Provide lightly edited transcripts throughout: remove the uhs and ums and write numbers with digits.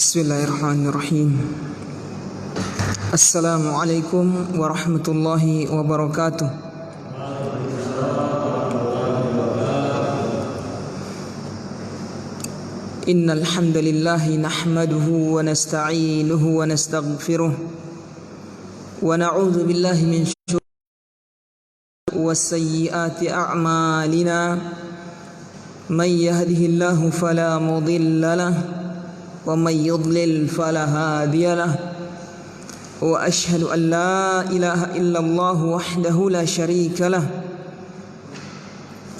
Bismillahirrahmanirrahim. Assalamualaikum warahmatullahi wabarakatuh. Innal hamdalillah nahmaduhu wa nasta'inuhu wa nastaghfiruh wa na'udzu billahi min syururi wasayyiati a'malina. May yahdihillahu fala mudilla lahu wa may yudlil fala hadiya lahu. Wa asyhadu an la ilaha illallah wahdahu la syarika lah.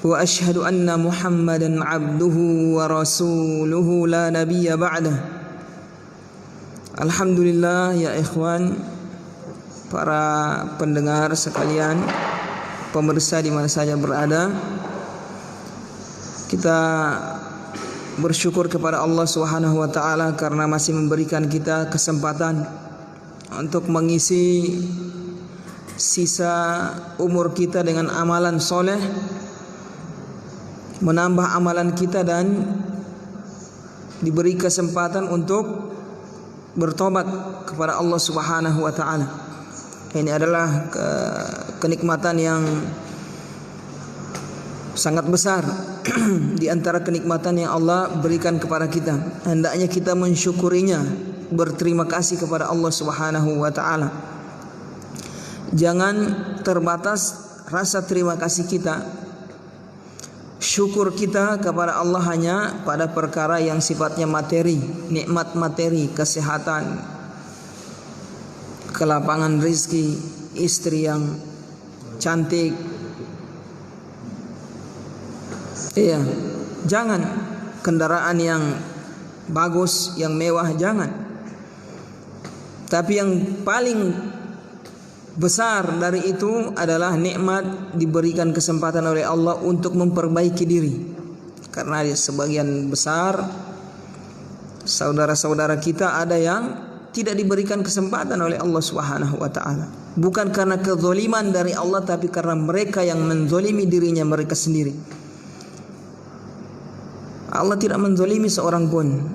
Wa asyhadu anna Muhammadan abduhu wa rasuluhu la nabiyya ba'dah. Alhamdulillah ya ikhwan, para pendengar sekalian, pemirsa di mana saja berada, kita bersyukur kepada Allah Subhanahu wa taala karena masih memberikan kita kesempatan untuk mengisi sisa umur kita dengan amalan soleh, menambah amalan kita dan diberi kesempatan untuk bertobat kepada Allah Subhanahu wa taala. Ini adalah kenikmatan yang sangat besar di antara kenikmatan yang Allah berikan kepada kita. Hendaknya kita mensyukurinya, berterima kasih kepada Allah Subhanahu wa taala. Jangan terbatas rasa terima kasih kita, syukur kita kepada Allah hanya pada perkara yang sifatnya materi, nikmat materi, kesehatan, kelapangan rezeki, istri yang cantik. Iya, jangan kendaraan yang bagus, yang mewah, jangan. Tapi yang paling besar dari itu adalah nikmat diberikan kesempatan oleh Allah untuk memperbaiki diri. Karena sebagian besar saudara-saudara kita ada yang tidak diberikan kesempatan oleh Allah Subhanahu wa taala. Bukan karena kezaliman dari Allah, tapi karena mereka yang menzalimi dirinya mereka sendiri. Allah tidak menzalimi seorang pun.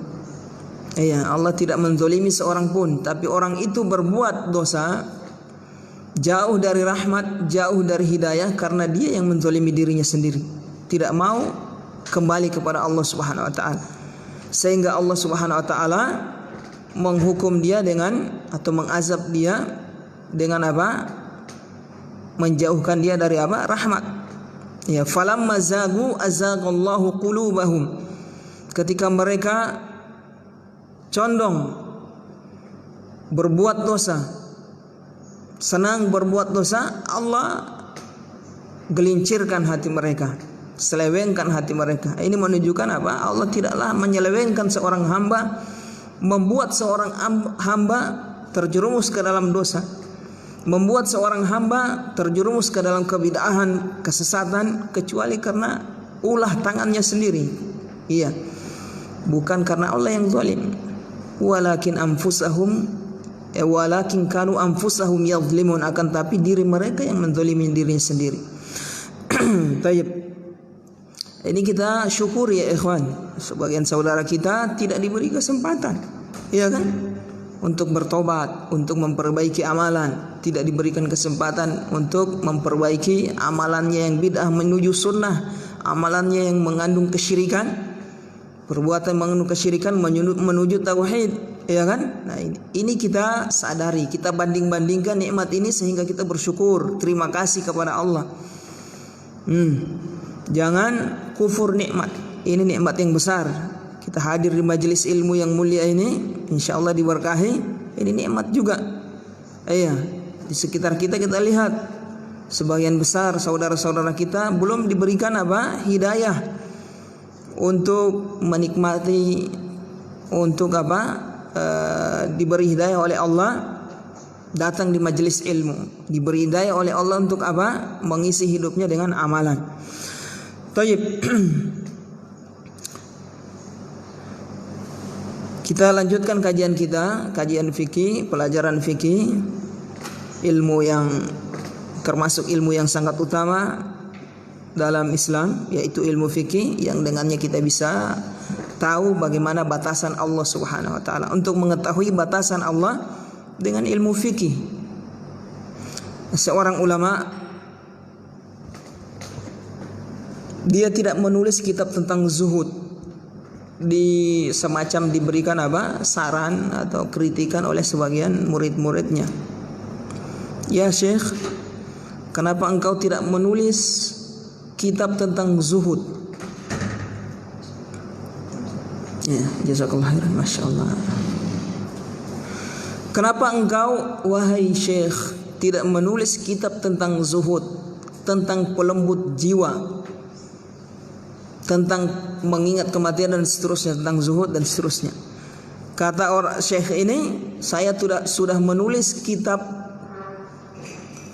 Iya, Allah tidak menzalimi seorang pun, tapi orang itu berbuat dosa, jauh dari rahmat, jauh dari hidayah karena dia yang menzalimi dirinya sendiri, tidak mau kembali kepada Allah Subhanahu wa taala. Sehingga Allah Subhanahu wa taala menghukum dia dengan, atau mengazab dia dengan apa? Menjauhkan dia dari apa? Rahmat. Ya, falamma zagu azaghallahu qulubahum. Ketika mereka condong berbuat dosa, senang berbuat dosa, Allah gelincirkan hati mereka, selewengkan hati mereka. Ini menunjukkan apa? Allah tidaklah menyelewengkan seorang hamba, membuat seorang hamba terjerumus ke dalam dosa, membuat seorang hamba terjerumus ke dalam kebid'ahan, kesesatan, kecuali karena ulah tangannya sendiri. Iya, bukan karena Allah yang zalim. Walakin kanu anfusahum yadhlimun, akan tapi diri mereka yang menzalimi dirinya sendiri. Taib. Ini kita syukur ya ikhwan. Sebagian saudara kita tidak diberi kesempatan, iya kan? Untuk bertobat, untuk memperbaiki amalan, tidak diberikan kesempatan untuk memperbaiki amalannya yang bid'ah menuju sunnah, amalannya yang mengandung kesyirikan, perbuatan mengandung kesyirikan menuju tauhid, ya kan? Nah, ini kita sadari, kita banding-bandingkan nikmat ini sehingga kita bersyukur, terima kasih kepada Allah. Jangan kufur nikmat. Ini nikmat yang besar. Kita hadir di majelis ilmu yang mulia ini, insyaallah diberkahi. Ini nikmat juga. Iya, di sekitar kita lihat sebagian besar saudara-saudara kita belum diberikan apa? Hidayah untuk menikmati, untuk apa? Diberi hidayah oleh Allah datang di majelis ilmu, diberi hidayah oleh Allah untuk apa? Mengisi hidupnya dengan amalan. Taib. Kita lanjutkan kajian kita, kajian fikih, pelajaran fikih, ilmu yang termasuk ilmu yang sangat utama dalam Islam, yaitu ilmu fikih yang dengannya kita bisa tahu bagaimana batasan Allah Subhanahu wa taala. Untuk mengetahui batasan Allah dengan ilmu fikih. Seorang ulama dia tidak menulis kitab tentang zuhud, semacam diberikan saran atau kritikan oleh sebagian murid-muridnya. Ya Syekh, kenapa engkau tidak menulis kitab tentang zuhud? Ya, jazakallah khairan, masya Allah. Kenapa engkau wahai Syekh tidak menulis kitab tentang zuhud, tentang pelembut jiwa, tentang mengingat kematian dan seterusnya, tentang zuhud dan seterusnya? Kata orang Syekh ini, saya sudah menulis kitab,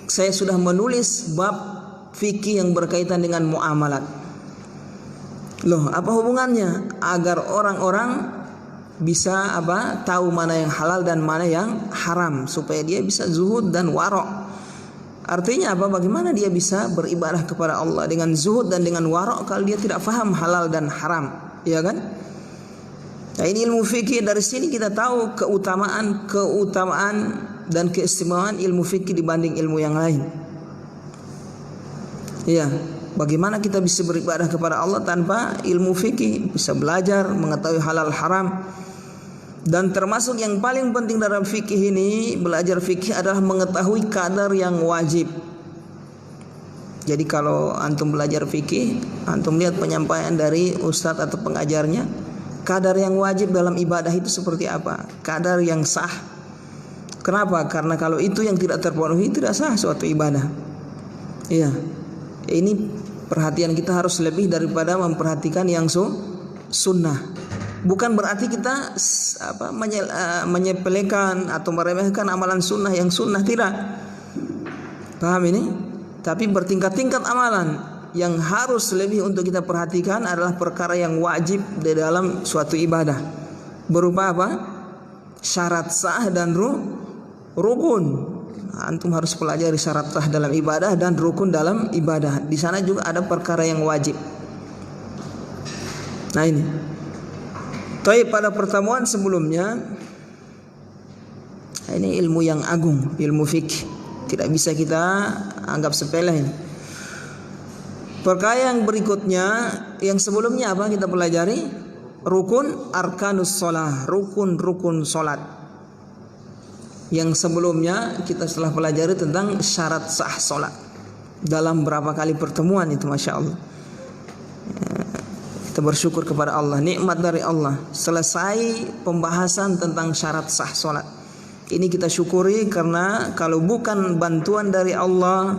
saya sudah menulis bab fikih yang berkaitan dengan muamalat. Loh, apa hubungannya? Agar orang-orang bisa tahu mana yang halal dan mana yang haram, supaya dia bisa zuhud dan warok. Artinya apa? Bagaimana dia bisa beribadah kepada Allah dengan zuhud dan dengan warok kalau dia tidak faham halal dan haram, ya kan? Nah, ini ilmu fikih. Dari sini kita tahu keutamaan dan keistimewaan ilmu fikih dibanding ilmu yang lain. Ya, bagaimana kita bisa beribadah kepada Allah tanpa ilmu fikih? Bisa belajar mengetahui halal haram. Dan termasuk yang paling penting dalam fikih ini, belajar fikih adalah mengetahui kadar yang wajib. Jadi kalau antum belajar fikih, antum lihat penyampaian dari ustadz atau pengajarnya, kadar yang wajib dalam ibadah itu seperti apa? Kadar yang sah. Kenapa? Karena kalau itu yang tidak terpenuhi, tidak sah suatu ibadah. Iya. Ini perhatian kita harus lebih daripada memperhatikan yang sunnah. Bukan berarti kita menyepelekan atau meremehkan amalan sunnah yang sunnah, tidak. Paham ini? Tapi bertingkat-tingkat amalan. Yang harus lebih untuk kita perhatikan adalah perkara yang wajib di dalam suatu ibadah. Berupa apa? Syarat sah dan rukun. Antum harus pelajari syarat sah dalam ibadah dan rukun dalam ibadah. Di sana juga ada perkara yang wajib. Nah ini. Tapi pada pertemuan sebelumnya, ini ilmu yang agung, ilmu fikih, tidak bisa kita anggap sepele. Perkara yang berikutnya, yang sebelumnya apa kita pelajari? Rukun arkanus sholah, rukun solat. Yang sebelumnya kita setelah pelajari tentang syarat sah sholat. Dalam berapa kali pertemuan itu, masya Allah. Kita bersyukur kepada Allah, nikmat dari Allah. Selesai pembahasan tentang syarat sah sholat. Ini kita syukuri, karena kalau bukan bantuan dari Allah,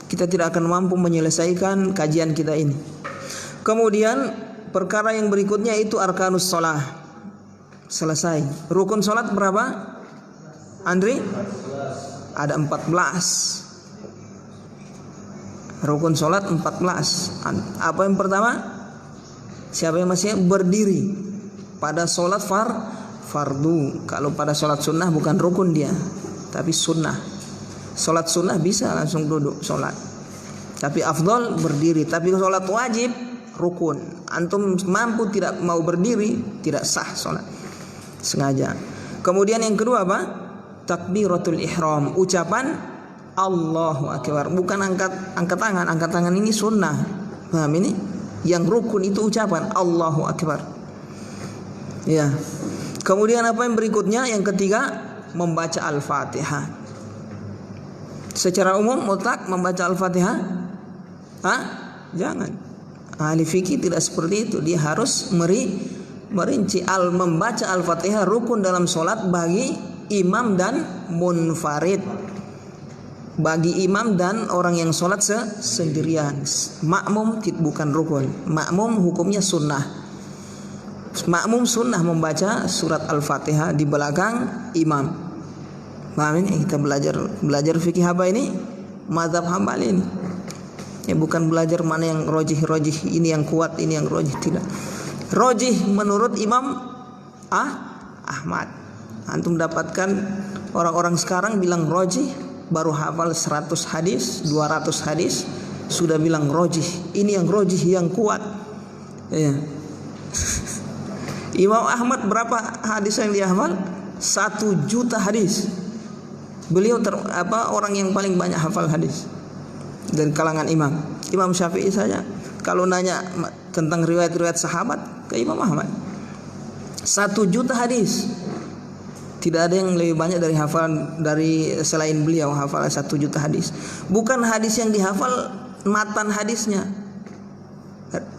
kita tidak akan mampu menyelesaikan kajian kita ini. Kemudian perkara yang berikutnya itu arkanus sholah. Selesai. Rukun sholat berapa? Andri? Ada 14. Rukun sholat 14. Apa yang pertama? Siapa yang masih berdiri pada sholat fardu. Kalau pada sholat sunnah bukan rukun dia, tapi sunnah. Sholat sunnah bisa langsung duduk sholat, tapi afdol berdiri. Tapi sholat wajib rukun. Antum mampu tidak mau berdiri, tidak sah sholat. Sengaja. Kemudian yang kedua apa? Takbiratul ihram, ucapan Allahu Akbar. Bukan angkat tangan. Angkat tangan ini sunnah. Paham ini? Yang rukun itu ucapan Allahu Akbar. Ya. Kemudian apa yang berikutnya? Yang ketiga, membaca Al-Fatihah. Secara umum mutlak membaca Al-Fatihah? Jangan. Ahli fikih tidak seperti itu. Dia harus merinci. Membaca Al-Fatihah rukun dalam sholat bagi imam dan munfarid. Bagi imam dan orang yang sholat sendirian. Makmum bukan rukun. Makmum hukumnya sunnah. Makmum sunnah membaca surat Al-Fatihah di belakang imam. Paham ini? Kita belajar fikih apa ini? Mazhab Hambali ini. Ya, bukan belajar mana yang rojih, ini yang kuat, ini yang rojih, tidak. Rojih menurut Imam Ahmad. Antum dapatkan orang-orang sekarang bilang rojih, baru hafal 100 hadis, 200 hadis, sudah bilang rojih. Ini yang rojih, yang kuat. Ya. Imam Ahmad berapa hadis yang dia hafal? 1 juta hadis. Beliau orang yang paling banyak hafal hadis dari kalangan imam. Imam Syafi'i saja kalau nanya tentang riwayat-riwayat sahabat ke Imam Ahmad, 1 juta hadis. Tidak ada yang lebih banyak dari hafalan dari selain beliau, hafalan 1 juta hadis. Bukan hadis yang dihafal matan hadisnya,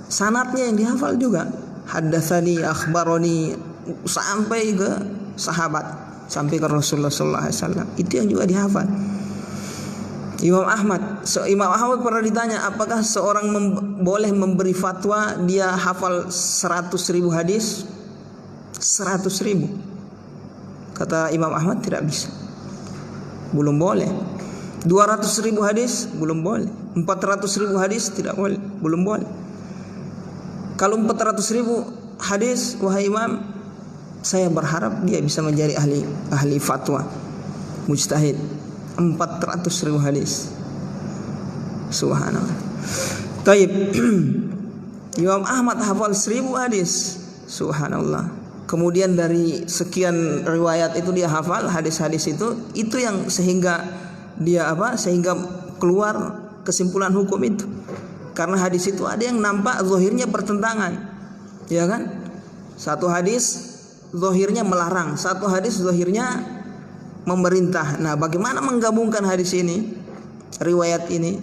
sanadnya yang dihafal juga. Haddatsani, akhbaroni, sampai ke sahabat, sampai ke Rasulullah sallallahu alaihi wasallam. Itu yang juga dihafal. Imam Ahmad pernah ditanya, apakah seorang boleh memberi fatwa dia hafal 100.000 hadis? 100.000. Kata Imam Ahmad, tidak bisa, belum boleh. 200.000 hadis belum boleh. 400.000 hadis tidak boleh, belum boleh. Kalau 400.000 hadis, wahai Imam, saya berharap dia bisa menjadi ahli fatwa, mujtahid. 400.000 hadis, subhanallah. Taib. Imam Ahmad hafal 1.000 hadis, subhanallah. Kemudian dari sekian riwayat itu dia hafal hadis-hadis itu yang sehingga dia sehingga keluar kesimpulan hukum itu. Karena hadis itu ada yang nampak zahirnya bertentangan, ya kan? Satu hadis zahirnya melarang, satu hadis zahirnya memerintah. Nah, bagaimana menggabungkan hadis ini, riwayat ini?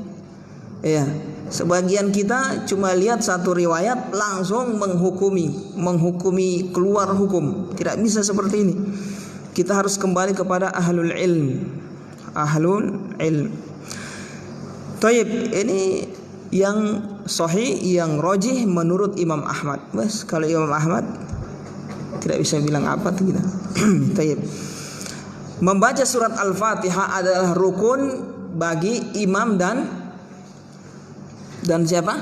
Ya, sebagian kita cuma lihat satu riwayat langsung menghukumi keluar hukum. Tidak bisa seperti ini. Kita harus kembali kepada ahlul ilm. Taib, ini yang sahih, yang rajih menurut Imam Ahmad. Bas, kalau Imam Ahmad tidak bisa bilang apa tuh kita. Taib. Membaca surat Al-Fatihah adalah rukun bagi imam dan siapa?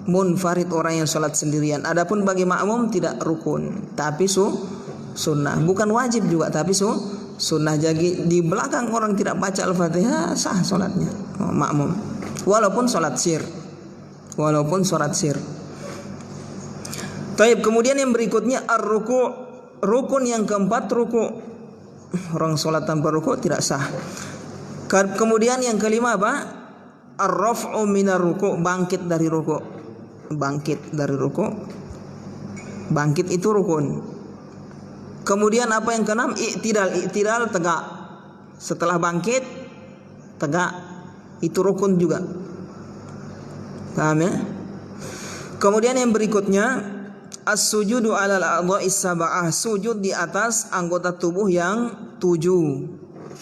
Munfarid, orang yang sholat sendirian. Adapun bagi makmum tidak rukun, tapi sunnah. Bukan wajib juga, tapi sunnah. Jadi di belakang orang tidak baca Al-Fatihah, sah sholatnya makmum, walaupun sholat sir. Taib. Kemudian yang berikutnya ar-ruku'. Rukun yang keempat, ruku'. Orang sholat tanpa ruku' tidak sah. Kemudian yang kelima apa? Ar-raf'u minar ruku', bangkit dari ruku'. Bangkit itu rukun. Kemudian apa yang keenam? I'tidal tegak. Setelah bangkit tegak, itu rukun juga. Paham ya? Kemudian yang berikutnya as-sujudu 'alal a'dha'is sab'ah, sujud di atas anggota tubuh yang 7.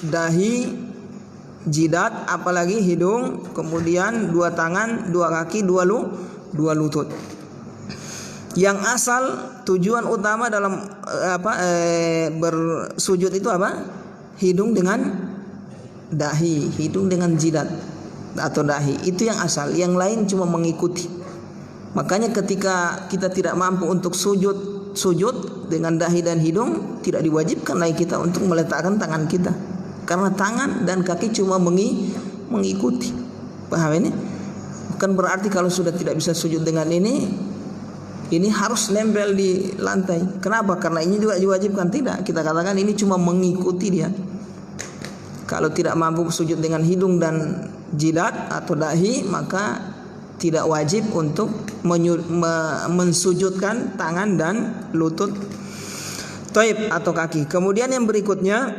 Dahi, jidat, apalagi hidung, kemudian 2 tangan, 2 kaki, 2 lutut. Yang asal tujuan utama dalam bersujud itu apa? Hidung dengan dahi, hidung dengan jidat atau dahi. Itu yang asal, yang lain cuma mengikuti. Makanya ketika kita tidak mampu untuk sujud dengan dahi dan hidung, tidak diwajibkan lagi kita untuk meletakkan tangan kita. Karena tangan dan kaki cuma mengikuti. Paham ini? Bukan berarti kalau sudah tidak bisa sujud dengan ini harus nempel di lantai. Kenapa? Karena ini juga diwajibkan. Tidak, kita katakan ini cuma mengikuti dia. Kalau tidak mampu sujud dengan hidung dan jidat atau dahi, maka tidak wajib untuk mensujudkan tangan dan lutut, taib, atau kaki. Kemudian yang berikutnya,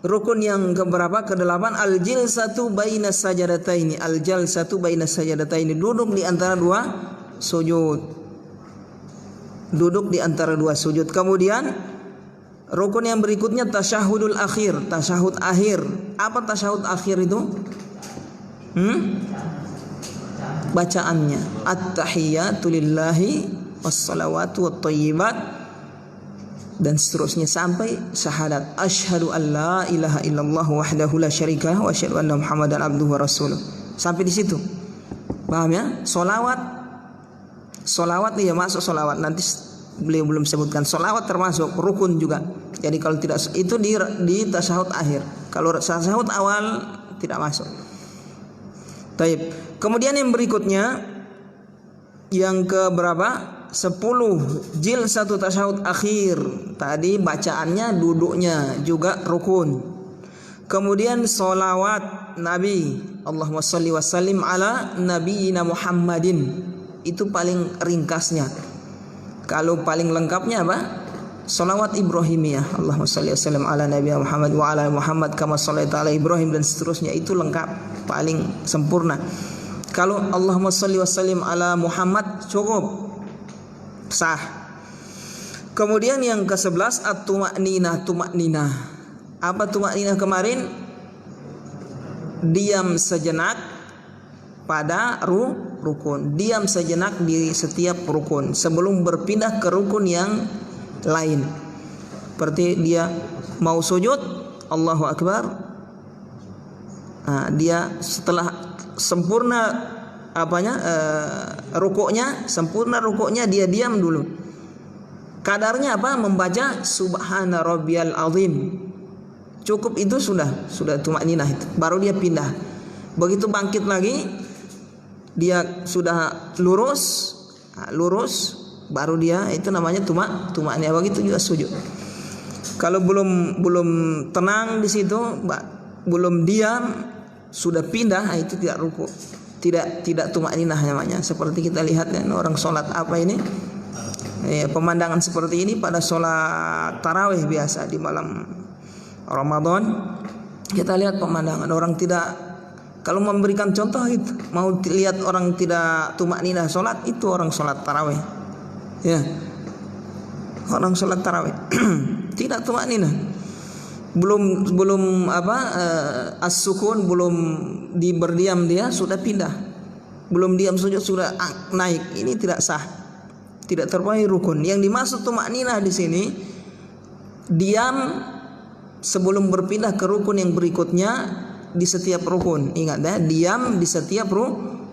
rukun yang keberapa? Ke-8, al-jilsatu bainas sajadataini. Al-jalsatu bainas sajadataini, duduk di antara 2 sujud. Duduk di antara 2 sujud. Kemudian rukun yang berikutnya tasyahudul akhir, tasyahud akhir. Apa tasyahud akhir itu? Bacaannya at-tahiyyatu lillahi was-salawatu wat-thayyibat dan seterusnya sampai syahadat asyhadu an la ilaha illallah wahdahu la syarika wa asyhadu anna muhammadan abduhu wa rasuluh. Sampai di situ. Paham ya? Solawat ya, masuk solawat. Nanti beliau belum sebutkan solawat termasuk rukun juga. Jadi kalau tidak itu di tasyahud akhir. Kalau tasyahud awal tidak masuk. Taib. Kemudian yang berikutnya Yang ke berapa? 10 jil satu tasyahud akhir. Tadi bacaannya, duduknya juga rukun. Kemudian solawat Nabi, Allahumma sholli wa sallim ala nabiyina Muhammadin. Itu paling ringkasnya. Kalau paling lengkapnya apa? Solawat Ibrahimiyah, Allahumma sholli wa sallim ala nabiyina Muhammad wa ala Muhammad kama shallaita ala Ibrahim, dan seterusnya. Itu lengkap, paling sempurna. Kalau Allahumma sholli wa sallim ala Muhammad cukup, sah. Kemudian yang ke-11 at-tuma'ninah, tuma'ninah. Apa tuma'ninah kemarin? Diam sejenak pada rukun. Diam sejenak di setiap rukun sebelum berpindah ke rukun yang lain. Seperti dia mau sujud, Allahu Akbar. Nah, dia setelah sempurna rukuknya, sempurna rukuknya, dia diam dulu. Kadarnya apa? Membaca subhana rabbiyal azim. Cukup itu sudah tumakninah itu. Baru dia pindah. Begitu bangkit lagi, dia sudah lurus, baru dia, itu namanya tumakninah. Begitu juga sujud. Kalau belum tenang di situ, belum diam, sudah pindah, itu tidak ruku, tidak tumakninah namanya. Seperti kita lihat kan orang sholat apa ini, pemandangan seperti ini pada sholat tarawih biasa di malam Ramadan. Kita lihat pemandangan orang tidak, kalau memberikan contoh itu, mau lihat orang tidak tumakninah sholat, itu orang sholat tarawih, ya, orang sholat tarawih tidak tumakninah. Belum as-sukun, belum berdiam, dia sudah pindah. Belum diam sujud sudah naik. Ini tidak sah. Tidak terpenuhi rukun. Yang dimaksud tumakninah di sini, diam sebelum berpindah ke rukun yang berikutnya di setiap rukun. Ingat ya, diam di setiap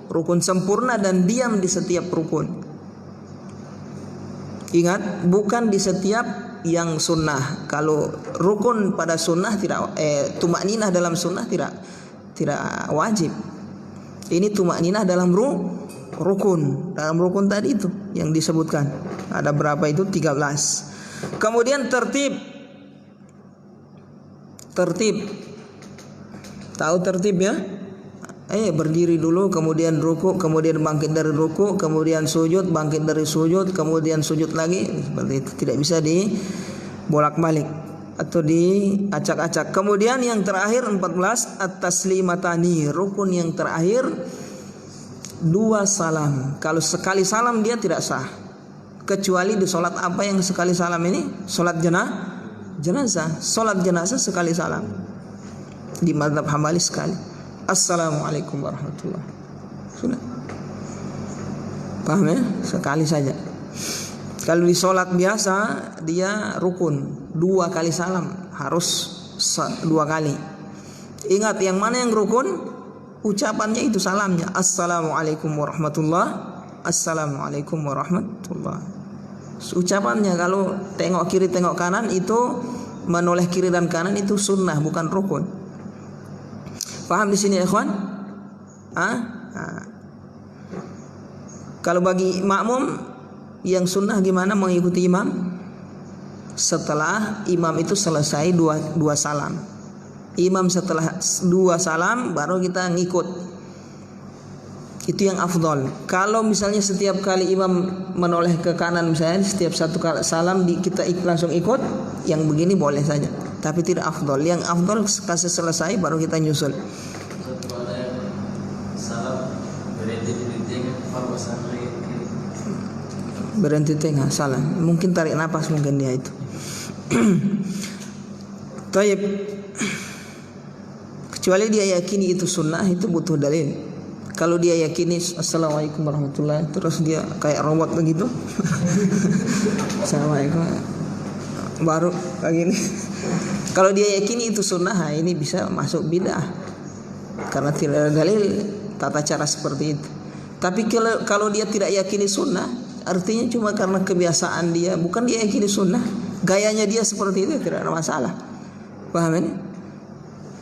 rukun sempurna dan diam di setiap rukun. Ingat, bukan di setiap yang sunnah. Kalau rukun pada sunnah tidak, tumakninah dalam sunnah tidak wajib. Ini tumakninah dalam rukun. Dalam rukun tadi itu yang disebutkan. Ada berapa itu? 13. Kemudian tertib. Tahu tertib ya? Berdiri dulu, kemudian ruku, kemudian bangkit dari ruku, kemudian sujud, bangkit dari sujud, kemudian sujud lagi. Seperti itu, tidak bisa dibolak-balik atau diacak-acak. Kemudian yang terakhir 14 at-taslimatani, rukun yang terakhir 2 salam. Kalau sekali salam dia tidak sah. Kecuali di salat apa yang sekali salam ini? Salat jenazah. Salat jenazah sekali salam. Di mazhab Hambali sekali. Assalamualaikum warahmatullahi wabarakatuh. Sudah. Paham ya? Sekali saja. Kalau di sholat biasa dia rukun 2 kali salam, harus 2 kali. Ingat yang mana yang rukun? Ucapannya itu salamnya. Assalamualaikum warahmatullahi. Assalamualaikum warahmatullahi. Ucapannya kalau tengok kiri tengok kanan itu, menoleh kiri dan kanan itu sunnah, bukan rukun. Paham di sini, ikhwan? Kalau bagi makmum yang sunnah gimana mengikuti imam? Setelah imam itu selesai 2 salam. Imam setelah 2 salam baru kita ngikut. Itu yang afdol. Kalau misalnya setiap kali imam menoleh ke kanan, misalnya setiap 1 kali salam kita langsung ikut, yang begini boleh saja. Tapi tidak afdol. Yang afdol kasih selesai baru kita nyusul. Berhenti tengah salam. Mungkin tarik nafas mungkin dia itu. Taib. Kecuali dia yakini itu sunnah, itu butuh dalil. Kalau dia yakini assalamualaikum warahmatullahi, terus dia kayak robot begitu. Assalamualaikum. Baru kayak gini. Kalau dia yakini itu sunnah, ini bisa masuk bid'ah karena tidak ada dalil tata cara seperti itu. Tapi kalau dia tidak yakini sunnah, artinya cuma karena kebiasaan dia, bukan dia yakini sunnah, gayanya dia seperti itu, tidak ada masalah. Paham ini?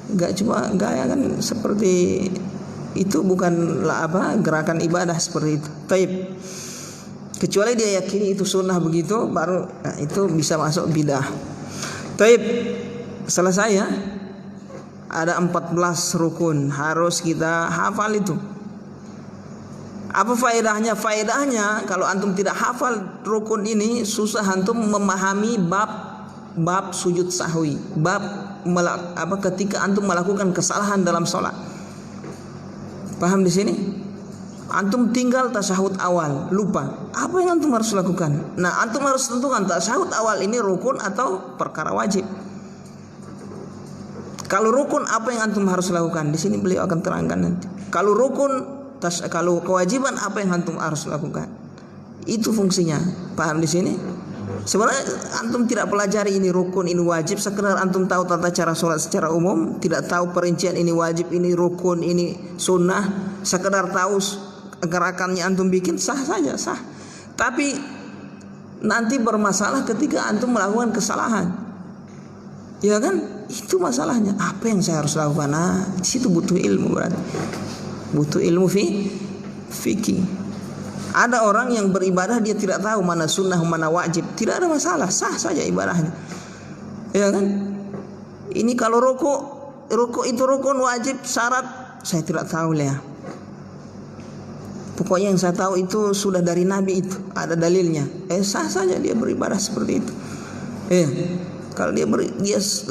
Enggak cuma gaya kan seperti Itu bukanlah gerakan ibadah seperti itu. Taib. Kecuali dia yakini itu sunnah begitu, baru itu bisa masuk bidah. Taib. Selesai ya. Ada 14 rukun, harus kita hafal itu. Apa faedahnya? Faedahnya kalau antum tidak hafal rukun ini, susah antum memahami bab sujud sahwi, ketika antum melakukan kesalahan dalam sholat. Paham di sini? Antum tinggal tasyahud awal, lupa. Apa yang antum harus lakukan? Nah, antum harus tentukan tasyahud awal ini rukun atau perkara wajib. Kalau rukun, apa yang antum harus lakukan? Di sini beliau akan terangkan nanti. Kalau rukun, kalau kewajiban, apa yang antum harus lakukan? Itu fungsinya. Paham di sini? Sebenarnya antum tidak pelajari ini rukun, ini wajib, sekedar antum tahu tata cara sholat secara umum, tidak tahu perincian ini wajib, ini rukun, ini sunnah, sekedar tahu gerakannya antum bikin, sah saja, sah. Tapi nanti bermasalah ketika antum melakukan kesalahan, ya kan? Itu masalahnya. Apa yang saya harus lakukan? Nah, di situ butuh ilmu, berarti butuh ilmu fikih. Ada orang yang beribadah dia tidak tahu mana sunnah mana wajib, tidak ada masalah, sah saja ibadahnya, ya kan? Ini kalau rukuk itu rukun wajib syarat, saya tidak tahu lah. Pokoknya yang saya tahu itu sudah dari Nabi, itu ada dalilnya. Sah saja dia beribadah seperti itu. Kalau dia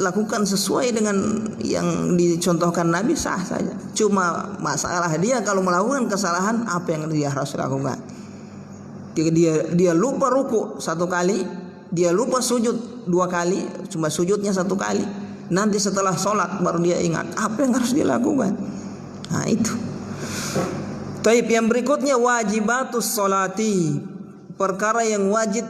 lakukan sesuai dengan yang dicontohkan Nabi, sah saja. Cuma masalah dia kalau melakukan kesalahan, apa yang dia harus lakukan? Dia lupa ruku 1 kali, dia lupa sujud 2 kali, cuma sujudnya 1 kali. Nanti setelah sholat baru dia ingat apa yang harus dia lakukan. Nah itu. Taib, yang berikutnya wajibatus sholati, perkara yang wajib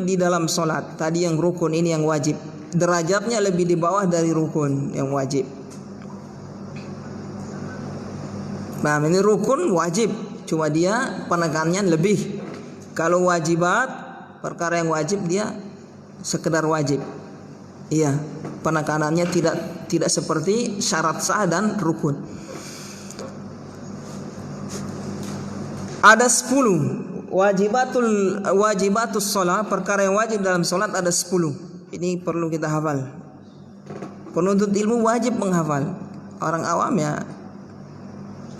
di dalam sholat. Tadi yang rukun, ini yang wajib. Derajatnya lebih di bawah dari rukun yang wajib. Nah, ini rukun wajib, cuma dia penekanannya lebih. Kalau wajibat, perkara yang wajib dia sekedar wajib. Iya, penekanannya tidak seperti syarat sah dan rukun. Ada 10 wajibatus sholat, perkara yang wajib dalam sholat ada 10. Ini perlu kita hafal. Penuntut ilmu wajib menghafal. Orang awam ya,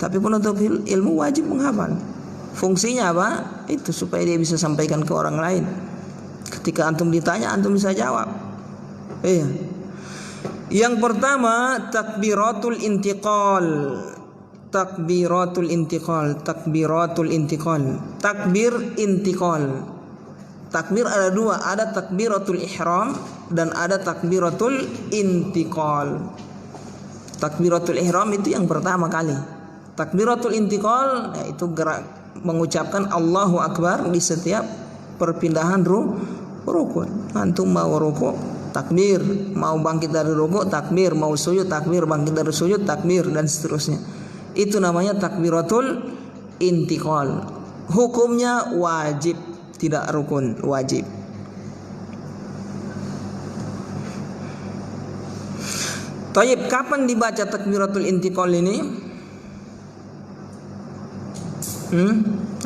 tapi penuntut ilmu wajib menghafal. Fungsinya apa? Itu supaya dia bisa sampaikan ke orang lain. Ketika antum ditanya, antum bisa jawab. Yang pertama takbiratul intiqal. Takbir intiqal. Takbir ada 2, ada takbiratul ihram dan ada takbiratul intiqal. Takbiratul ihram itu yang pertama kali. Takbiratul intiqal yaitu gerak mengucapkan Allahu Akbar di setiap perpindahan rukun. Antum mau rukuk, takbir, mau bangkit dari rukuk, takbir, mau sujud, takbir, bangkit dari sujud, takbir, dan seterusnya. Itu namanya takbiratul intiqal. Hukumnya wajib, tidak rukun, wajib. Taib, kapan dibaca takbiratul intiqal ini?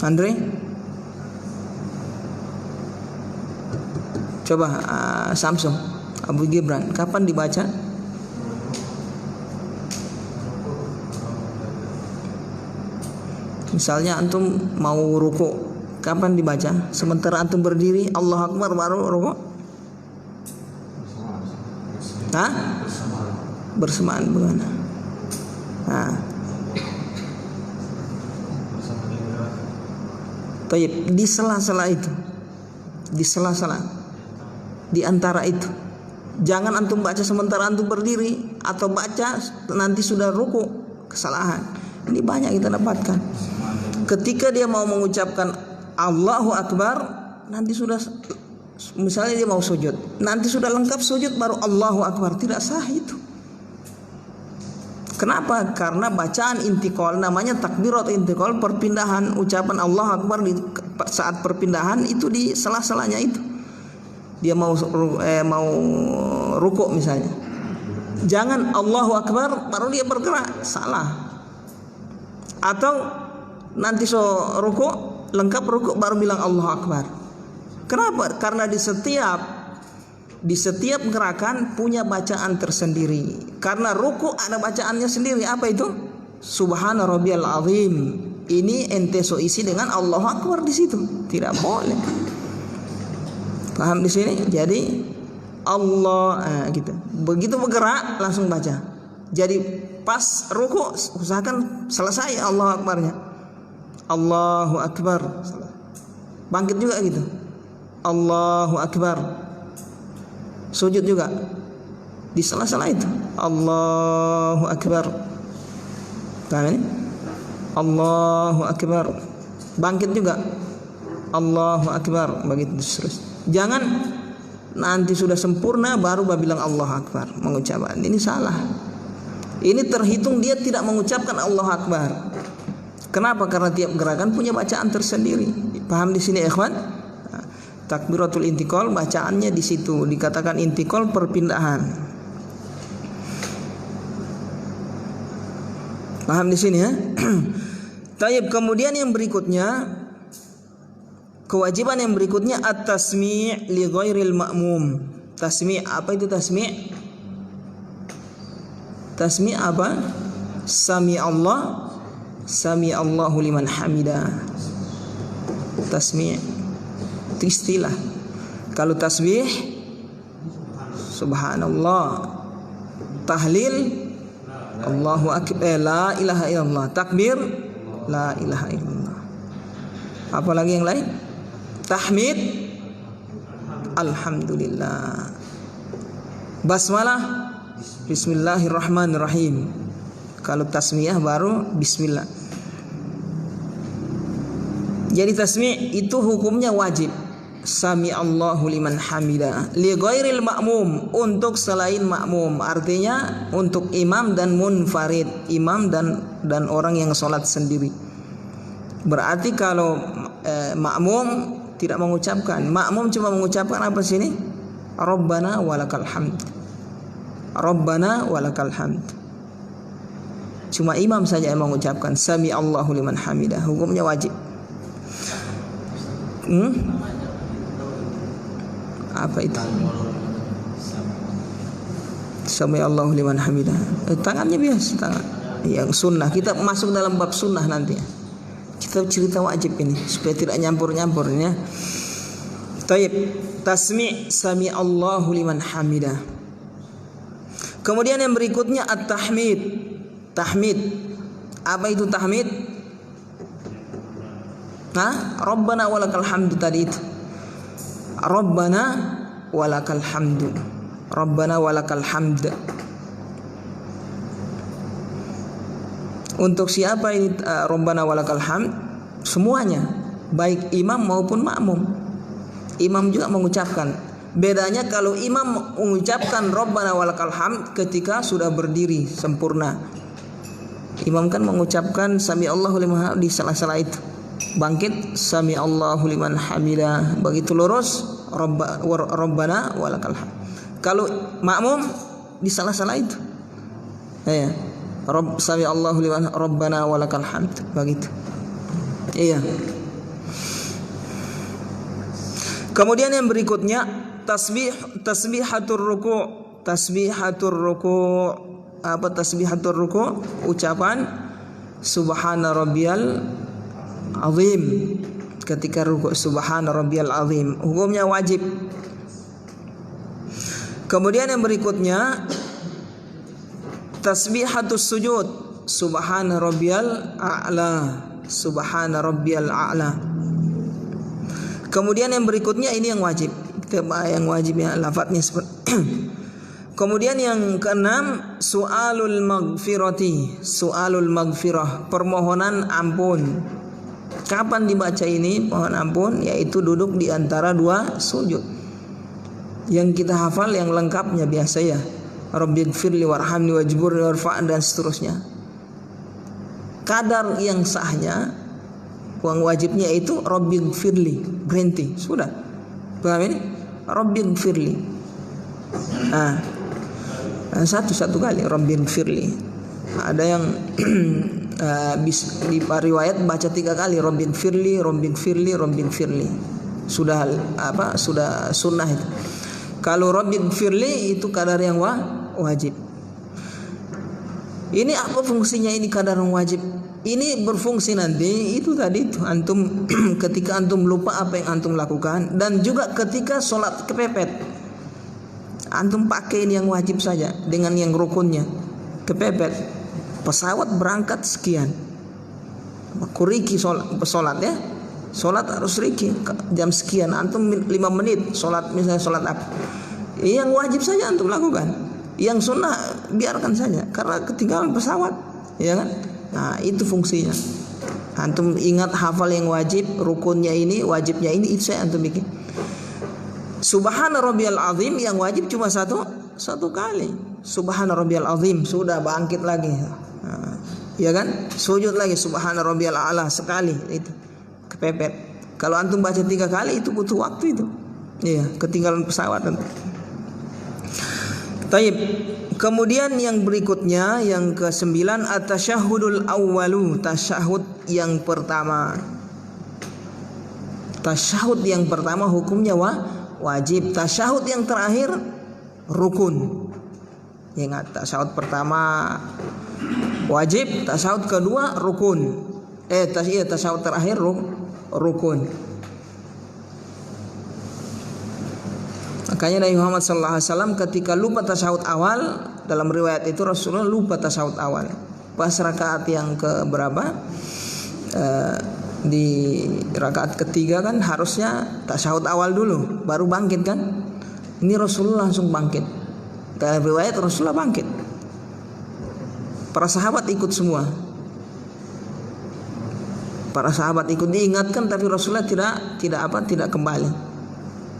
Andre? Coba Samsung, Abu Gibran, kapan dibaca? Misalnya antum mau ruku, kapan dibaca? Sementara antum berdiri, Allahu Akbar baru ruku? Bersamaan bagaimana? Taib, di sela-sela itu, di sela-sela, di antara itu, jangan antum baca sementara antum berdiri, atau baca nanti sudah ruku, kesalahan. Ini banyak kita dapatkan. Ketika dia mau mengucapkan Allahu Akbar, nanti sudah, misalnya dia mau sujud, nanti sudah lengkap sujud baru Allahu Akbar, tidak sah itu. Kenapa? Karena bacaan intiqal, namanya takbirat intiqal, perpindahan ucapan Allahu Akbar di saat perpindahan itu di sela-selanya itu. Dia mau rukuk misalnya, jangan Allahu Akbar baru dia bergerak, salah. Atau nanti so ruku, lengkap ruku baru bilang Allahu Akbar. Kenapa? Karena di setiap gerakan punya bacaan tersendiri. Karena ruku ada bacaannya sendiri. Apa itu? Subhana rabbiyal azim. Ini ente so isi dengan Allahu Akbar di situ. Tidak boleh. Paham di sini? Jadi Allah gitu. Begitu bergerak langsung baca. Jadi pas ruku usahakan selesai Allahu Akbarnya. Allahu Akbar. Bangkit juga gitu. Allahu Akbar. Sujud juga di sela-sela itu. Allahu Akbar. Paham ini? Allahu Akbar. Bangkit juga. Allahu Akbar. Begitu terus. Jangan nanti sudah sempurna baru bilang Allahu Akbar mengucapkan. Ini salah. Ini terhitung dia tidak mengucapkan Allahu Akbar. Kenapa? Karena tiap gerakan punya bacaan tersendiri. Paham di sini, ikhwan? Takbiratul intikal bacaannya di situ dikatakan intikal perpindahan. Paham di sini ya? Taib, kemudian yang berikutnya, kewajiban yang berikutnya at-tasmi' li ghairil ma'mum. Tasmi' apa itu tasmi'? Tasmi' apa? Sami Allahu liman hamidah. Tasmi' itu istilah. Kalau tasbih subhanallah, tahlil Allahu akbar, la ilaha illallah, takbir la ilaha illallah. Apalagi yang lain? Tahmid alhamdulillah. Basmalah bismillahirrahmanirrahim. Kalau tasmiyah baru bismillah. Jadi tasmi' itu hukumnya wajib. Sami Allahu liman hamidah li ghairil ma'mum, untuk selain makmum, artinya untuk imam dan munfarid, imam dan orang yang sholat sendiri. Berarti kalau makmum tidak mengucapkan, makmum cuma mengucapkan apa sini? Rabbana walakal hamd. Rabbana walakal hamd. Cuma imam saja yang mengucapkan Sami Allahu liman hamidah, hukumnya wajib. Apa itu? Sami Allahu liman hamidah. Tangannya biasa, tangan. Yang sunnah, kita masuk dalam bab sunnah nanti. Kita cerita wajib ini supaya tidak nyampur-nyampur ya. Taib, tasmi' Sami Allahu liman hamidah. Kemudian yang berikutnya at-tahmid. Tahmid. Apa itu tahmid? Rabbana walakal hamdu tadi itu. Rabbana walakal hamdu. Rabbana walakal hamd. Untuk siapa ini Rabbana walakal hamd? Semuanya, baik imam maupun makmum. Imam juga mengucapkan. Bedanya kalau imam mengucapkan Rabbana walakal hamd ketika sudah berdiri sempurna. Imam kan mengucapkan Sami Allahu liman hamidah di sela-sela itu. Bangkit Sami Allahu liman hamidah, begitu lurus Rabbana walakal hamd. Kalau makmum di sela-sela itu. Ya. Sami Allahu liman Rabbana walakal hamd, begitu. Iya. Kemudian yang berikutnya tasbihatur ruku'. Tasbihatur ruku'. Apa tasbihatur ruku'? Ucapan subhana rabbiyal azim ketika ruku', subhana rabbiyal azim, hukumnya wajib. Kemudian yang berikutnya tasbihatus sujud, subhana rabbiyal a'la, subhana rabbiyal a'la. Kemudian yang berikutnya ini yang wajib. Yang wajibnya lafadznya seperti Kemudian yang keenam su'alul maghfirati, su'alul maghfirah, permohonan ampun. Kapan dibaca ini mohon ampun? Yaitu duduk di antara dua sujud. Yang kita hafal yang lengkapnya biasa ya. Rabbighfirli warhamni wajburni warfa'ni dan seterusnya. Kadar yang sahnya, uang wajibnya itu Rabbighfirli, berhenti, sudah. Paham ini? Rabbighfirli. Satu kali Rabbighfirli. Ada yang Di riwayat baca 3 kali Rabbin firli, Rabbin firli, Rabbin firli. Sudah sunnah itu. Kalau Rabbin firli itu kadar yang wajib. Ini apa fungsinya ini kadar yang wajib? Ini berfungsi nanti itu tadi itu antum ketika antum lupa apa yang antum lakukan, dan juga ketika sholat kepepet. Antum pakai yang wajib saja dengan yang rukunnya. Kepepet. Pesawat berangkat sekian. Kuriki sholat ya. Sholat harus riki jam sekian. Antum 5 menit sholat, misalnya sholat apa. Yang wajib saja antum lakukan. Yang sunnah biarkan saja karena ketinggalan pesawat, ya kan? Nah, itu fungsinya. Antum ingat hafal yang wajib, rukunnya ini, wajibnya ini, itu saya antum bikin. Subhana rabbiyal azim yang wajib cuma satu kali. Subhana rabbiyal azim, sudah bangkit lagi. Nah, ya kan? Sujud lagi subhana rabbiyal a'la sekali, itu kepepet. Kalau antum baca 3 kali itu butuh waktu itu. Iya, ketinggalan pesawat. Taib. Kemudian yang berikutnya yang ke-9 at-tasyahhudul awwalu, tasyahud yang pertama. Tasyahud yang pertama hukumnya wajib. Tasyahud yang terakhir rukun. Ingat, tasyahud pertama wajib, tasyahud kedua rukun. Tasyahud terakhir rukun. Makanya Nabi Muhammad SAW ketika lupa tasyahud awal, dalam riwayat itu Rasulullah lupa tasyahud awal. Pas rakaat yang ke berapa? Di rakaat ketiga kan harusnya tasyahud awal dulu, baru bangkit kan? Ini Rasulullah langsung bangkit. Dalam riwayat Rasulullah bangkit. Para sahabat ikut semua. Para sahabat ikut diingatkan, tapi Rasulullah tidak kembali.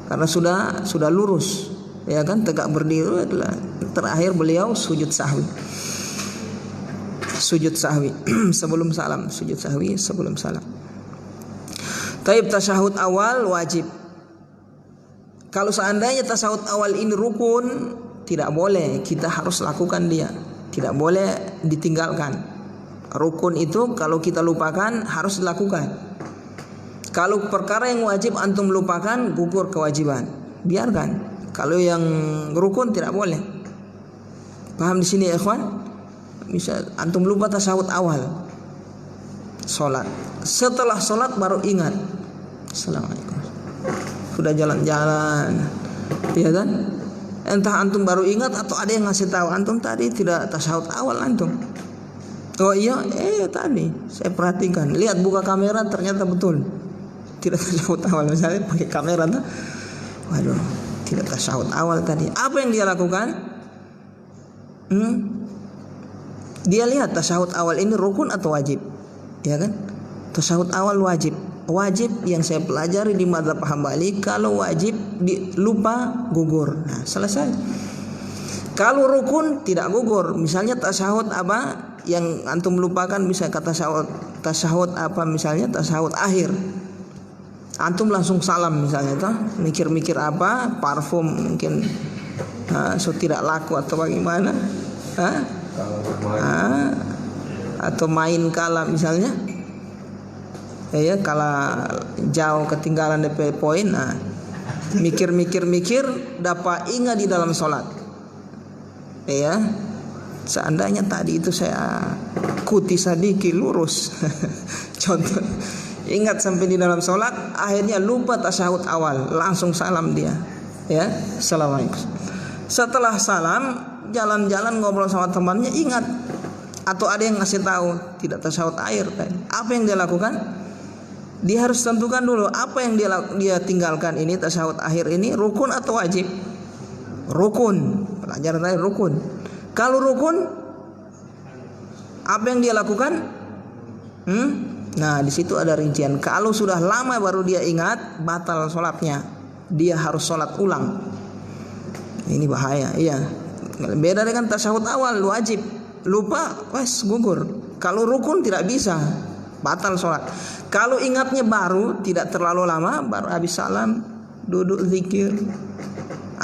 Karena sudah lurus, ya kan, tegak berdiri. Terakhir beliau sujud sahwi sebelum salam. Taib, tasyahud awal wajib. Kalau seandainya tasyahud awal ini rukun, tidak boleh, kita harus lakukan dia, tidak boleh ditinggalkan. Rukun itu kalau kita lupakan harus dilakukan. Kalau perkara yang wajib antum lupakan, gugur kewajiban, biarkan. Kalau yang rukun tidak boleh. Paham di sini ya, ikhwan? Misal antum lupa tasyahud awal sholat, setelah sholat baru ingat, assalamualaikum, sudah jalan-jalan, ya kan? Entah antum baru ingat atau ada yang ngasih tahu antum tadi tidak tasyahud awal antum. Oh iya, tadi saya perhatikan, lihat buka kamera ternyata betul tidak tasyahud awal. Misalnya pakai kamera tuh, waduh, tidak tasyahud awal tadi. Apa yang dia lakukan? Dia lihat tasyahud awal ini rukun atau wajib, ya kan? Tasyahud awal wajib. Wajib yang saya pelajari di mazhab Hambali, kalau wajib lupa gugur. Nah, selesai. Kalau rukun tidak gugur. Misalnya tasyahud apa yang antum lupakan, bisa kata tasyahud apa, misalnya tasyahud akhir. Antum langsung salam misalnya toh, mikir-mikir apa, parfum mungkin tidak laku atau bagaimana, atau main kalah misalnya, ya kalah jauh ketinggalan DP poin, mikir dapat ingat di dalam sholat, ya seandainya tadi itu saya kuti sadiki lurus contoh. Ingat sampai di dalam sholat, akhirnya lupa tasyahud awal, langsung salam dia, ya, assalamualaikum. Setelah salam, jalan-jalan ngobrol sama temannya, ingat, atau ada yang ngasih tahu tidak tasyahud akhir. Apa yang dia lakukan? Dia harus tentukan dulu apa yang dia tinggalkan ini, tasyahud akhir ini rukun atau wajib. Rukun, pelajaran tadi rukun. Kalau rukun, apa yang dia lakukan? Nah, di situ ada rincian. Kalau sudah lama baru dia ingat, batal sholatnya. Dia harus sholat ulang. Ini bahaya, iya. Beda dengan tasyahud awal wajib. Lupa, gugur. Kalau rukun tidak bisa, batal sholat. Kalau ingatnya baru, tidak terlalu lama, baru habis salam, duduk zikir.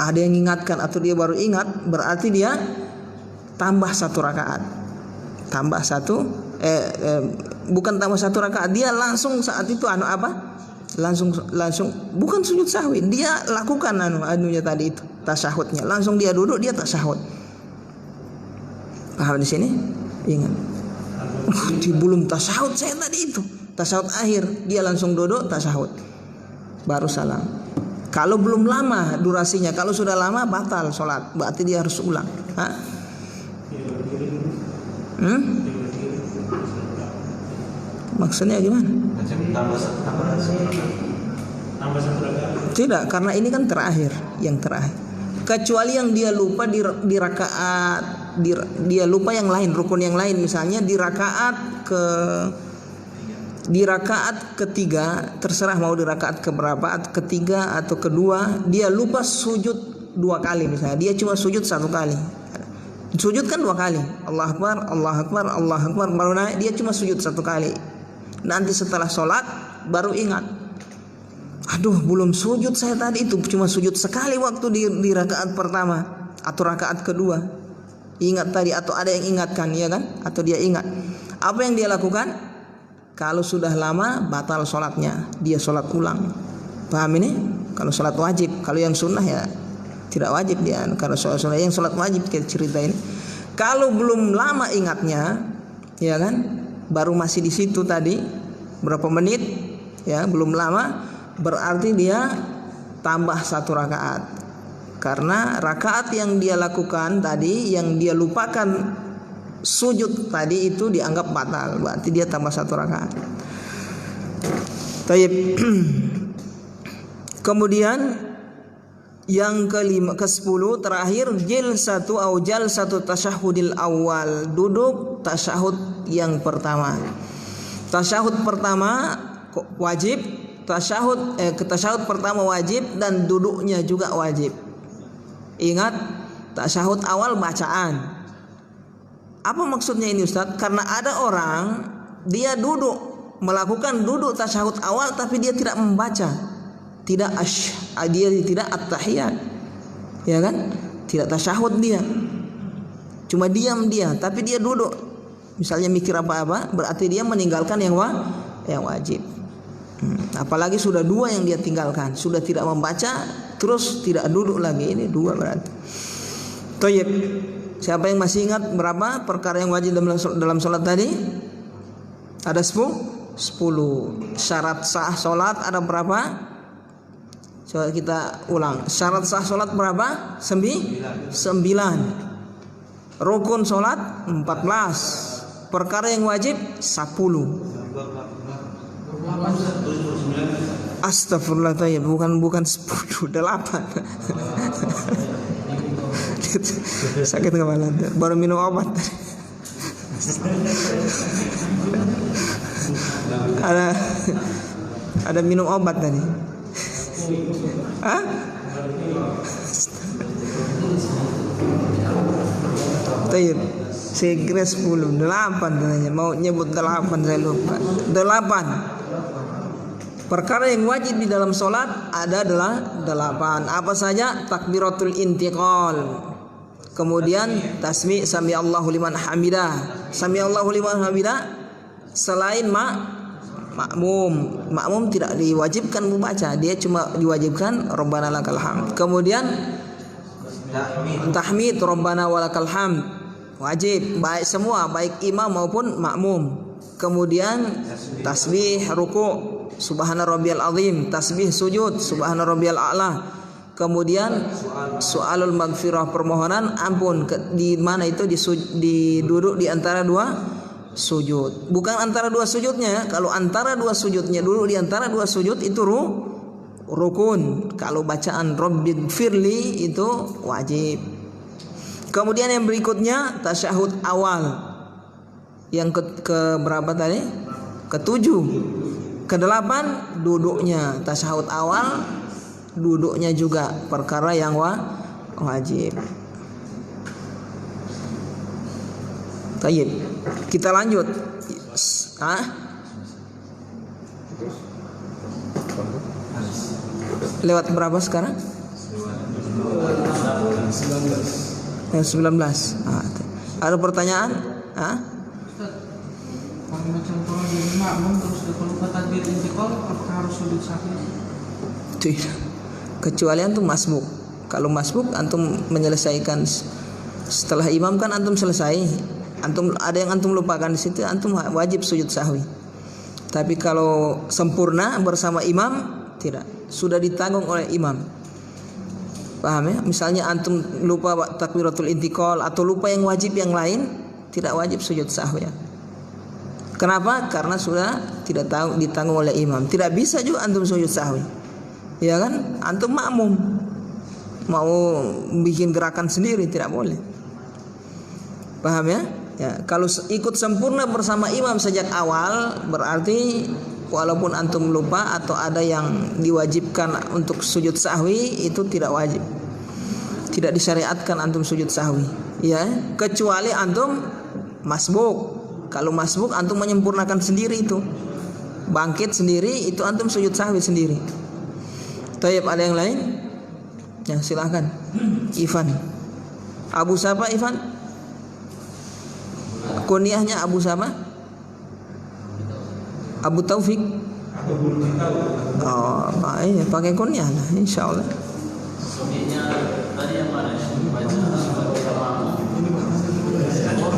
Ada yang ingatkan atau dia baru ingat, berarti dia tambah 1 rakaat. Tambah 1 bukan tambah 1 rakaat, dia langsung saat itu langsung bukan sujud sahwi, dia lakukan anunya tadi itu, tasyahudnya, langsung dia duduk, dia tasyahud. Paham di sini? Ingat. Di belum tasyahud saya tadi itu, tasyahud akhir, dia langsung duduk tasyahud, baru salam. Kalau belum lama durasinya, kalau sudah lama batal sholat, berarti dia harus ulang. Maksudnya gimana? Tidak, karena ini kan yang terakhir. Kecuali yang dia lupa di rakaat, dia lupa yang lain, rukun yang lain, misalnya di rakaat ketiga, terserah mau di rakaat keberapa, ketiga atau kedua, dia lupa sujud 2 kali misalnya, dia cuma sujud 1 kali. Sujud kan 2 kali, Allah Akbar, Allah Akbar, Allah Akbar, baru naik, dia cuma sujud 1 kali. Nanti setelah sholat baru ingat, aduh belum sujud saya tadi itu, cuma sujud sekali waktu di rakaat pertama atau rakaat kedua. Ingat tadi, atau ada yang ingatkan, ya kan? Atau dia ingat. Apa yang dia lakukan? Kalau sudah lama batal sholatnya, dia sholat ulang. Paham ini? Kalau sholat wajib, kalau yang sunnah ya tidak wajib dia. Kalau sholat sunnah, yang sholat wajib kita ceritain. Kalau belum lama ingatnya, ya kan? Baru masih di situ tadi berapa menit, ya belum lama, berarti dia tambah 1 rakaat. Karena rakaat yang dia lakukan tadi, yang dia lupakan sujud tadi itu dianggap batal, berarti dia tambah 1 rakaat. Taib. Kemudian yang ke-10 terakhir, jalsatu tasyahudil awal, duduk tasyahud yang pertama. Tasyahud pertama wajib, tasyahud pertama wajib dan duduknya juga wajib. Ingat, tasyahud awal bacaan. Apa maksudnya ini Ustaz? Karena ada orang dia melakukan duduk tasyahud awal tapi dia tidak membaca. Dia tidak at-tahiyat, ya kan? Tidak tasyahud dia, cuma diam dia, tapi dia duduk. Misalnya mikir apa-apa, berarti dia meninggalkan yang wajib. Apalagi sudah 2 yang dia tinggalkan, sudah tidak membaca, terus tidak duduk lagi, ini 2 berarti. Tayyib. Siapa yang masih ingat berapa perkara yang wajib dalam sholat tadi? Ada 10. Syarat sah sholat ada berapa? Coba kita ulang. Syarat sah sholat berapa? 9. Rukun sholat 14. Perkara yang wajib 10. Astagfirullah, tayyib. Bukan 10, 8. Sakit kepala, baru minum obat. Ada minum obat tadi. Tayyib. Saya kira 10, 8 tanya. Mau nyebut 8 saya lupa. 8. Perkara yang wajib di dalam sholat adalah 8. Apa saja? Takbiratul intiqal. Kemudian tasmi' sami Allahu liman hamidah. Sami Allahu liman hamidah selain makmum tidak diwajibkan membaca, dia cuma diwajibkan Rabbana lakal hamd. Kemudian tahmid Rabbana walakal hamd wajib, baik semua, baik imam maupun makmum. Kemudian tasbih ruku' subhana rabbiyal azim, tasbih sujud subhana rabbiyal a'la. Kemudian soalul maghfirah, permohonan ampun, di mana itu duduk di antara 2 sujud. Bukan antara 2 sujudnya. Kalau antara 2 sujudnya, duduk di antara 2 sujud itu rukun. Kalau bacaan Rabbighfirli itu wajib. Kemudian yang berikutnya tasyahud awal. Yang ke berapa tadi? Ke-7. Ke-8 duduknya. Tasyahud awal, duduknya juga perkara yang wajib. Tayyib. Kita lanjut. Lewat berapa sekarang? 19. Ada pertanyaan? Kalau macam kalau jadi makmum terus kalau lupa takbir intikal, apakah harus sujud sahwi? Tidak. Kecuali antum masbuk. Kalau masbuk antum menyelesaikan setelah imam kan antum selesai. Antum ada yang antum lupakan di situ, antum wajib sujud sahwi. Tapi kalau sempurna bersama imam tidak, sudah ditanggung oleh imam. Paham ya? Misalnya antum lupa takbiratul intikal atau lupa yang wajib yang lain, tidak wajib sujud sahwi ya. Kenapa? Karena sudah tidak ditanggung oleh imam. Tidak bisa juga antum sujud sahwi. Ya kan? Antum makmum mau bikin gerakan sendiri tidak boleh. Paham ya? Ya, kalau ikut sempurna bersama imam sejak awal berarti walaupun antum lupa atau ada yang diwajibkan untuk sujud sahwi itu tidak wajib. Tidak disyariatkan antum sujud sahwi, ya, kecuali antum masbuk. Kalau masbuk antum menyempurnakan sendiri itu. Bangkit sendiri itu antum sujud sahwi sendiri. Tayyib, ada yang lain? Ya, silakan. Ivan. Abu siapa Ivan? Kunyahnya Abu siapa? Abu Taufik. Oh, baik, pakai kunyah lah, insyaallah.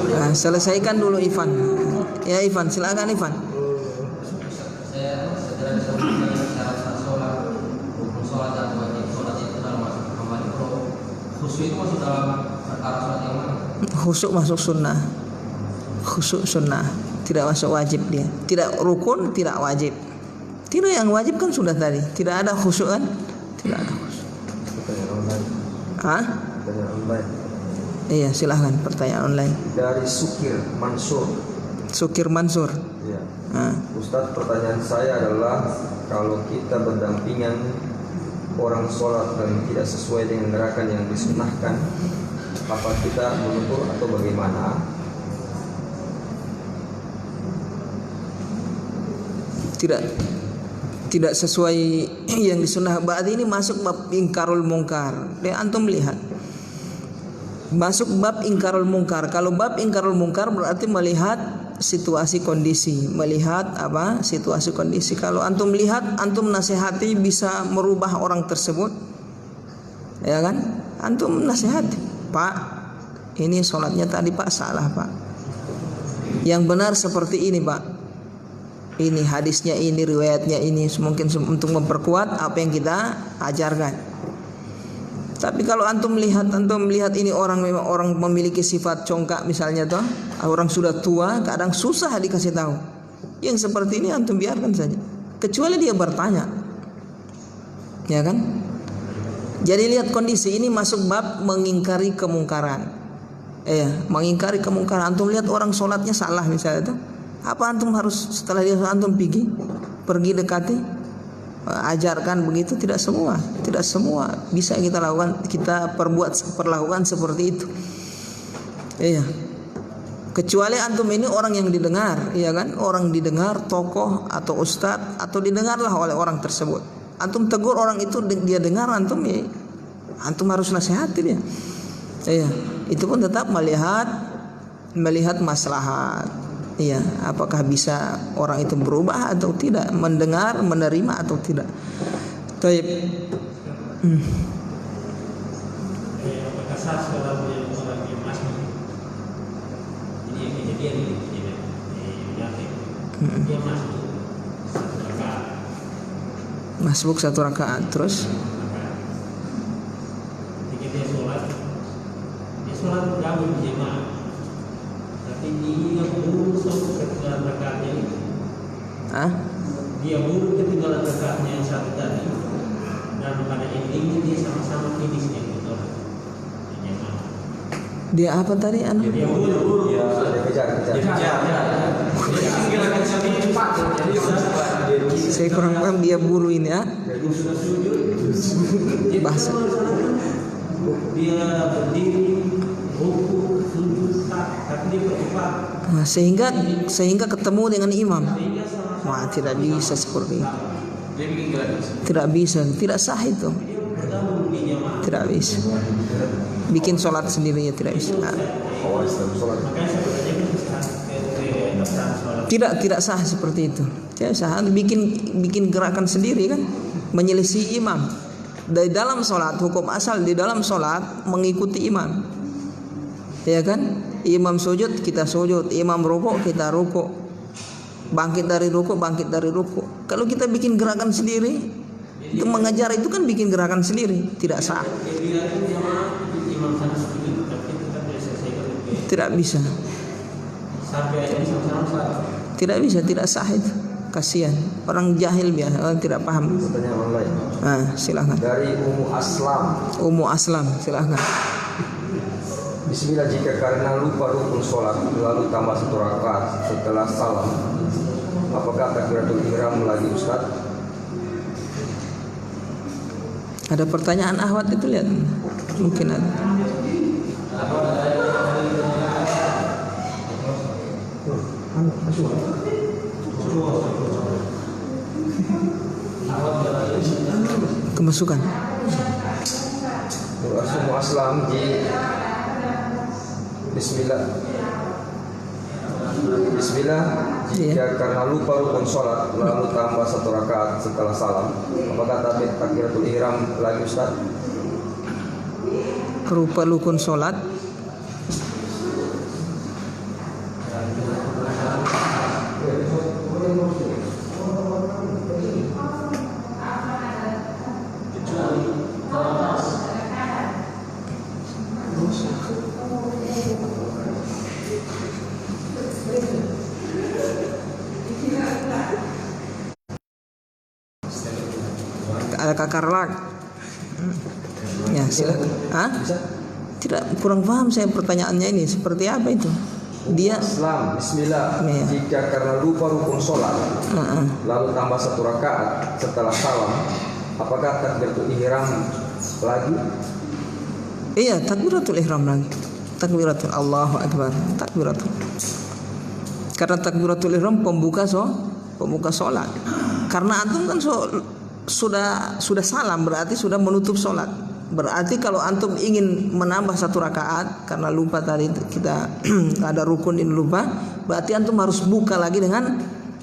Nah, selesaikan dulu Ivan. Ya Ivan, silakan Ivan. Khusyuk masuk sunnah. Khusyuk sunnah, tidak masuk wajib dia. Tidak rukun, tidak wajib. Tidak, yang wajib kan sudah tadi. Tidak ada khusyuk kan? Tidak ada khusyuk. Hah? Iya, silahkan pertanyaan online. Dari Sukir Mansur. Sukir Mansur. Ya. Ustadz, pertanyaan saya adalah kalau kita berdampingan orang sholat dan tidak sesuai dengan gerakan yang disunahkan, apa kita menutur atau bagaimana? Tidak sesuai yang disunnah. Berarti ini masuk bab ingkarul mungkar. Dan antum lihat, masuk bab ingkarul mungkar. Kalau bab ingkarul mungkar berarti melihat situasi kondisi, melihat apa situasi kondisi. Kalau antum lihat, antum nasihati bisa merubah orang tersebut, ya kan? Antum nasihati, Pak, ini sholatnya tadi Pak salah Pak. Yang benar seperti ini Pak. Ini hadisnya, ini riwayatnya, ini mungkin untuk memperkuat apa yang kita ajarkan. Tapi kalau antum melihat ini orang memang orang memiliki sifat congkak misalnya toh, orang sudah tua, kadang susah dikasih tahu. Yang seperti ini antum biarkan saja. Kecuali dia bertanya. Ya kan? Jadi lihat kondisi ini masuk bab mengingkari kemungkaran. Mengingkari kemungkaran. Antum lihat orang sholatnya salah misalnya toh. Apa antum harus setelah dia antum pergi dekati, ajarkan begitu? Tidak semua bisa kita lakukan, kita perlakukan seperti itu. Iya. Kecuali antum ini orang yang didengar, iya kan? Orang didengar, tokoh atau ustadz, atau didengarlah oleh orang tersebut. Antum tegur orang itu, dia dengar antum, ya antum harus nasihati dia. Iya. Itu pun tetap melihat maslahat. Iya, apakah bisa orang itu berubah atau tidak, mendengar, menerima atau tidak. Taib. Apakah sah sholat yang sholat di masjid? Ini yang kejadian dia masuk satu rakaat. Masuk satu rakaat terus. Ketika dia sholat gabung jemaah. Tapi dia buruk sampai ketinggalan rakaatnya itu. Dia buruk ketinggalan rakaatnya yang satu tadi. Dan pada endingnya dia sama-sama finishnya gitu. Dia apa tadi anu? Dia buruk. Ya, ada kejar. Saya kurang paham dia buru ini ya. Bahasa. Dia berdiri, ruku, sujud, tapi dia bercepat. Sehingga ketemu dengan imam. Wah, tidak bisa seperti itu. Tidak bisa, tidak sah itu. Tidak bisa. Bikin sholat sendiri ya tidak bisa. Tidak sah seperti itu. Ya sah, bikin gerakan sendiri kan, menyelisih imam. Dari dalam sholat, hukum asal di dalam sholat mengikuti imam, ya kan? Imam sujud kita sujud, imam rukuk kita rukuk, bangkit dari rukuk. Kalau kita bikin gerakan sendiri, itu mengajar itu kan bikin gerakan sendiri, tidak sah. Tidak bisa. Tidak bisa, tidak sah itu. Kasihan orang jahil biasa, orang tidak paham. Pertanyaan online. Silakan. Dari Ummu Aslam, silakan. Bismillah, jika karena lupa rukun sholat lalu tambah 1 rakaat setelah salam, apakah takbiratul ihram lagi Ustaz? Ada pertanyaan Ahwat itu, lihat. Mungkin ada. Kemasukan. Ummu Aslam di Bismillah, jika karena lupa rukun sholat lalu tambah 1 rakaat setelah salam, apakah takbiratul ihram lagi Ustaz? Lupa rukun sholat, ada kakarlak. Ya silakan. Tidak, kurang paham saya pertanyaannya ini, seperti apa itu? Dia Islam, Bismillah, ya. Jika karena lupa rukun sholat lalu tambah 1 rakaat setelah salam, apakah takbiratul ihram lagi? Iya, takbiratul ihram lagi. Takbiratul Allahu Akbar, takbiratul. Karena takbiratul ihram pembuka sholat. Karena antum kan sudah salam, berarti sudah menutup sholat. Berarti kalau antum ingin menambah 1 rakaat karena lupa tadi kita ada rukun ini lupa, berarti antum harus buka lagi dengan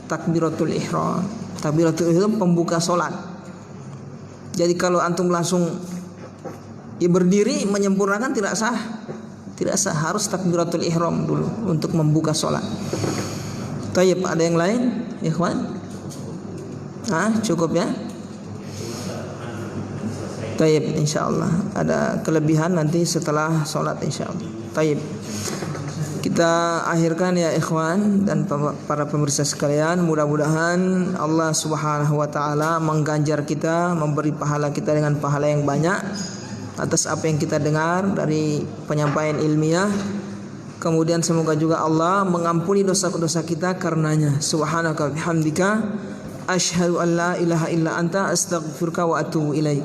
takbiratul ihram. Takbiratul ihram pembuka sholat. Jadi kalau antum langsung berdiri menyempurnakan tidak sah, harus takbiratul ihram dulu untuk membuka sholat. Tayyib, ada yang lain, ikhwan? Cukup ya? Tayyib, insyaallah ada kelebihan nanti setelah sholat insyaallah. Tayyib, kita akhirkan ya ikhwan dan para pemirsa sekalian. Mudah-mudahan Allah subhanahu wa ta'ala mengganjar kita, memberi pahala kita dengan pahala yang banyak atas apa yang kita dengar dari penyampaian ilmiah. Kemudian semoga juga Allah mengampuni dosa-dosa kita karenanya. Subhanaka bihamdika asyhadu an la ilaha illa anta astaghfiruka wa atubu ilaik.